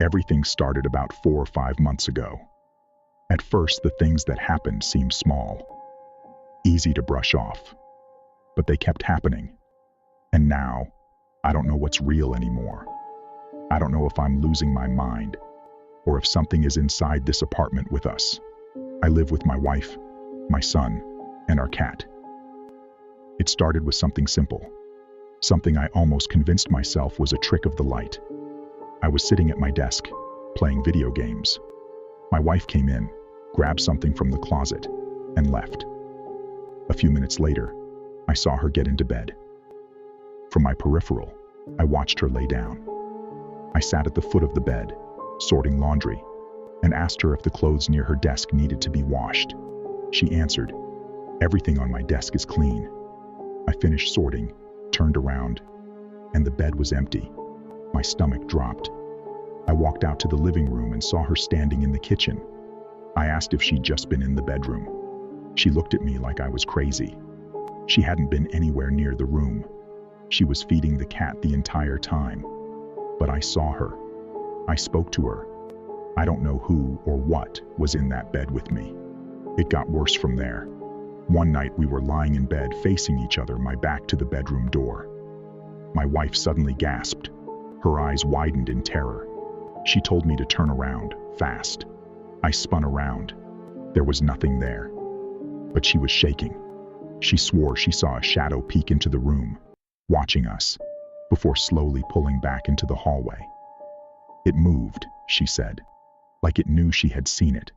Everything started about 4 or 5 months ago. At first, the things that happened seemed small, easy to brush off, but they kept happening. And now, I don't know what's real anymore. I don't know if I'm losing my mind, or if something is inside this apartment with us. I live with my wife, my son, and our cat. It started with something simple, something I almost convinced myself was a trick of the light. I was sitting at my desk, playing video games. My wife came in, grabbed something from the closet, and left. A few minutes later, I saw her get into bed. From my peripheral, I watched her lay down. I sat at the foot of the bed, sorting laundry, and asked her if the clothes near her desk needed to be washed. She answered, "Everything on my desk is clean." I finished sorting, turned around, and the bed was empty. My stomach dropped. I walked out to the living room and saw her standing in the kitchen. I asked if she'd just been in the bedroom. She looked at me like I was crazy. She hadn't been anywhere near the room. She was feeding the cat the entire time. But I saw her. I spoke to her. I don't know who or what was in that bed with me. It got worse from there. One night we were lying in bed facing each other, my back to the bedroom door. My wife suddenly gasped. Her eyes widened in terror. She told me to turn around, fast. I spun around. There was nothing there. But she was shaking. She swore she saw a shadow peek into the room, watching us, before slowly pulling back into the hallway. It moved, she said, like it knew she had seen it.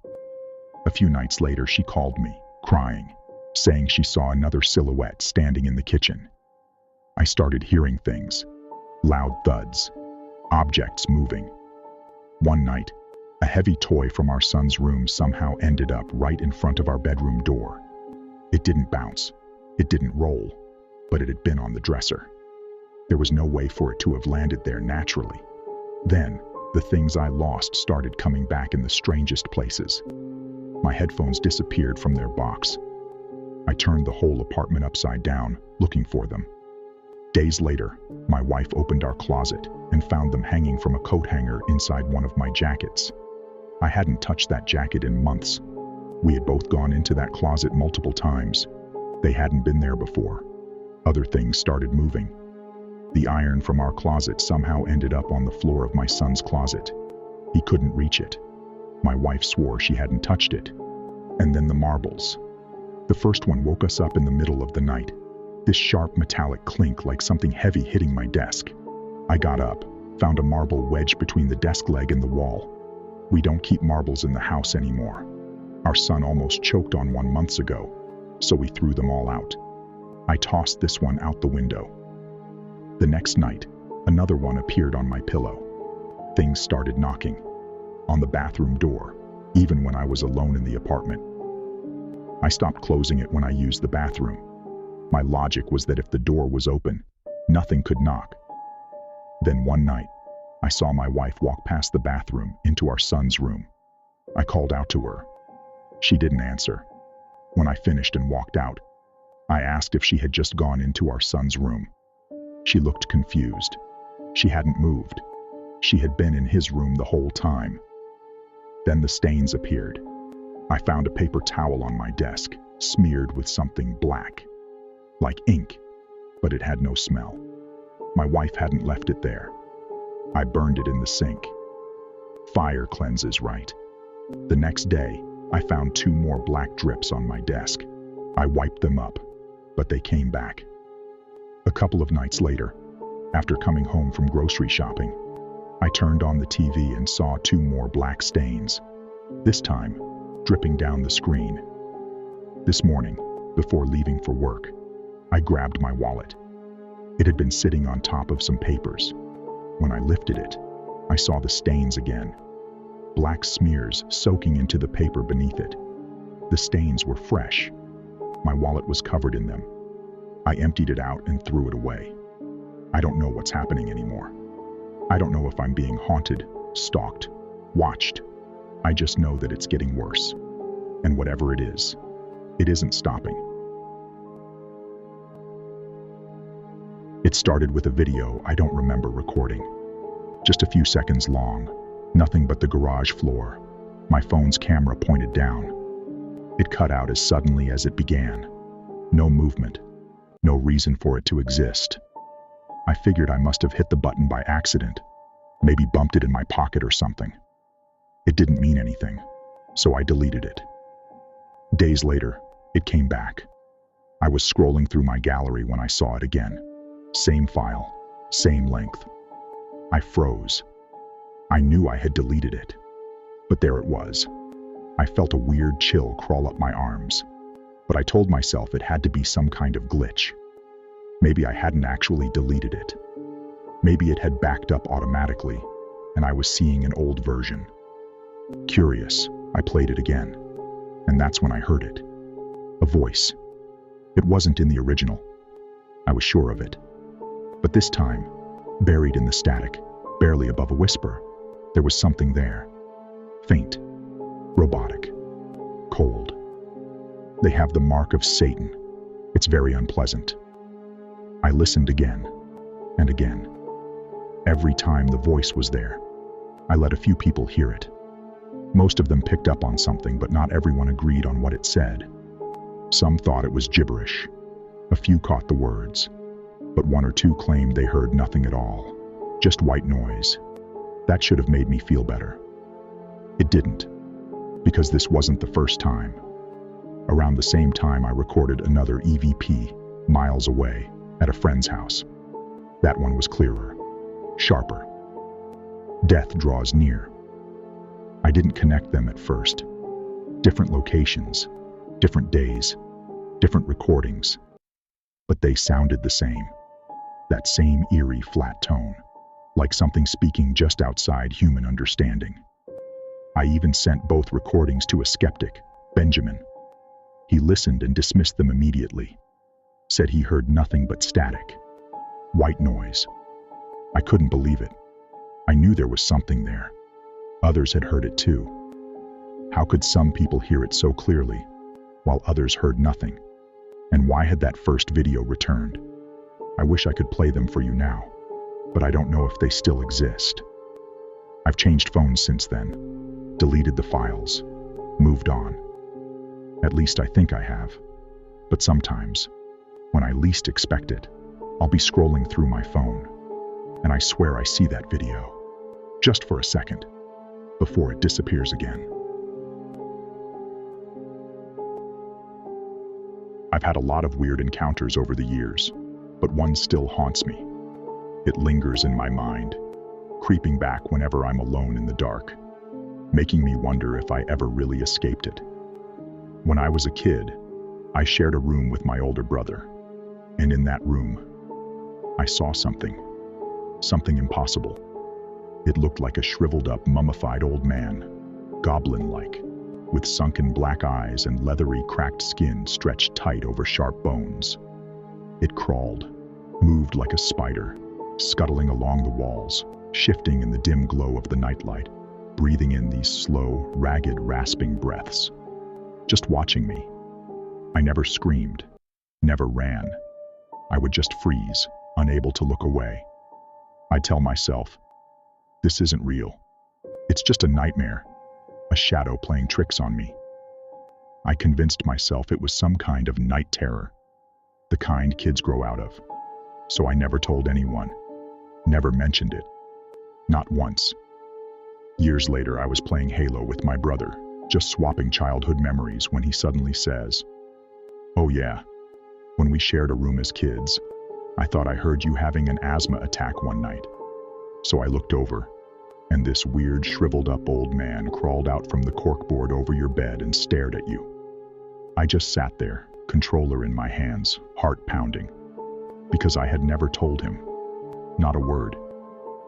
A few nights later, she called me, crying, saying she saw another silhouette standing in the kitchen. I started hearing things, loud thuds, objects moving. One night, a heavy toy from our son's room somehow ended up right in front of our bedroom door. It didn't bounce, it didn't roll, but it had been on the dresser. There was no way for it to have landed there naturally. Then, the things I lost started coming back in the strangest places. My headphones disappeared from their box. I turned the whole apartment upside down, looking for them. Days later, my wife opened our closet and found them hanging from a coat hanger inside one of my jackets. I hadn't touched that jacket in months. We had both gone into that closet multiple times. They hadn't been there before. Other things started moving. The iron from our closet somehow ended up on the floor of my son's closet. He couldn't reach it. My wife swore she hadn't touched it. And then the marbles. The first one woke us up in the middle of the night. This sharp metallic clink like something heavy hitting my desk. I got up, found a marble wedged between the desk leg and the wall. We don't keep marbles in the house anymore. Our son almost choked on one months ago, so we threw them all out. I tossed this one out the window. The next night, another one appeared on my pillow. Things started knocking on the bathroom door, even when I was alone in the apartment. I stopped closing it when I used the bathroom. My logic was that if the door was open, nothing could knock. Then one night, I saw my wife walk past the bathroom into our son's room. I called out to her. She didn't answer. When I finished and walked out, I asked if she had just gone into our son's room. She looked confused. She hadn't moved. She had been in his room the whole time. Then the stains appeared. I found a paper towel on my desk, smeared with something black, like ink, but it had no smell. My wife hadn't left it there. I burned it in the sink. Fire cleanses, right? The next day, I found 2 more black drips on my desk. I wiped them up, but they came back. A couple of nights later, after coming home from grocery shopping, I turned on the TV and saw 2 more black stains, this time dripping down the screen. This morning, before leaving for work, I grabbed my wallet. It had been sitting on top of some papers. When I lifted it, I saw the stains again. Black smears soaking into the paper beneath it. The stains were fresh. My wallet was covered in them. I emptied it out and threw it away. I don't know what's happening anymore. I don't know if I'm being haunted, stalked, watched. I just know that it's getting worse. And whatever it is, it isn't stopping. It started with a video I don't remember recording. Just a few seconds long, Nothing but the garage floor. My phone's camera pointed down. It cut out as suddenly as it began. No movement. No reason for it to exist. I figured I must have hit the button by accident. Maybe bumped it in my pocket or something. It didn't mean anything, so I deleted it. Days later, it came back. I was scrolling through my gallery when I saw it again. Same file, same length. I froze. I knew I had deleted it, but there it was. I felt a weird chill crawl up my arms, but I told myself it had to be some kind of glitch. Maybe I hadn't actually deleted it. Maybe it had backed up automatically, and I was seeing an old version. Curious, I played it again, and that's when I heard it. A voice. It wasn't in the original. I was sure of it. But this time, buried in the static, barely above a whisper, there was something there. Faint, robotic, cold. They have the mark of Satan. It's very unpleasant. I listened again and again. Every time the voice was there, I let a few people hear it. Most of them picked up on something, but not everyone agreed on what it said. Some thought it was gibberish. A few caught the words, but one or two claimed they heard nothing at all, just white noise. That should have made me feel better. It didn't, because this wasn't the first time. Around the same time, I recorded another EVP miles away at a friend's house. That one was clearer, sharper. Death draws near. I didn't connect them at first. Different locations, different days, different recordings, but they sounded the same. That same eerie, flat tone, like something speaking just outside human understanding. I even sent both recordings to a skeptic, Benjamin. He listened and dismissed them immediately. Said he heard nothing but static. White noise. I couldn't believe it. I knew there was something there. Others had heard it too. How could some people hear it so clearly, while others heard nothing? And why had that first video returned? I wish I could play them for you now, but I don't know if they still exist. I've changed phones since then, deleted the files, moved on. At least I think I have. But sometimes, when I least expect it, I'll be scrolling through my phone, and I swear I see that video, just for a second, before it disappears again. I've had a lot of weird encounters over the years, but one still haunts me. It lingers in my mind, creeping back whenever I'm alone in the dark, making me wonder if I ever really escaped it. When I was a kid, I shared a room with my older brother, and in that room, I saw something impossible. It looked like a shriveled up, mummified old man, goblin-like, with sunken black eyes and leathery, cracked skin stretched tight over sharp bones. It crawled, moved like a spider, scuttling along the walls, shifting in the dim glow of the nightlight, breathing in these slow, ragged, rasping breaths. Just watching me. I never screamed, never ran. I would just freeze, unable to look away. I'd tell myself, this isn't real. It's just a nightmare, a shadow playing tricks on me. I convinced myself it was some kind of night terror, the kind kids grow out of. So I never told anyone, never mentioned it, not once. Years later, I was playing Halo with my brother, just swapping childhood memories, when he suddenly says, "Oh yeah, when we shared a room as kids, I thought I heard you having an asthma attack one night." So I looked over, and this weird, shriveled up old man crawled out from the corkboard over your bed and stared at you. I just sat there, controller in my hands, heart pounding, because I had never told him, not a word,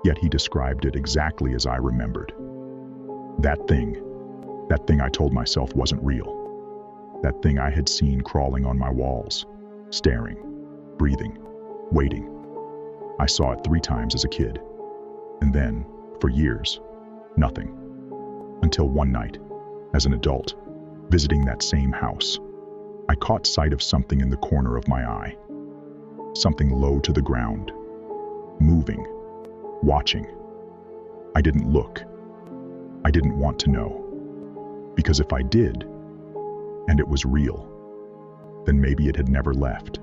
yet he described it exactly as I remembered. That thing I told myself wasn't real. That thing I had seen crawling on my walls, staring, breathing, waiting. I saw it 3 times as a kid. And then, for years, nothing. Until one night, as an adult, visiting that same house, I caught sight of something in the corner of my eye. Something low to the ground, moving, watching. I didn't look, I didn't want to know. Because if I did, and it was real, then maybe it had never left.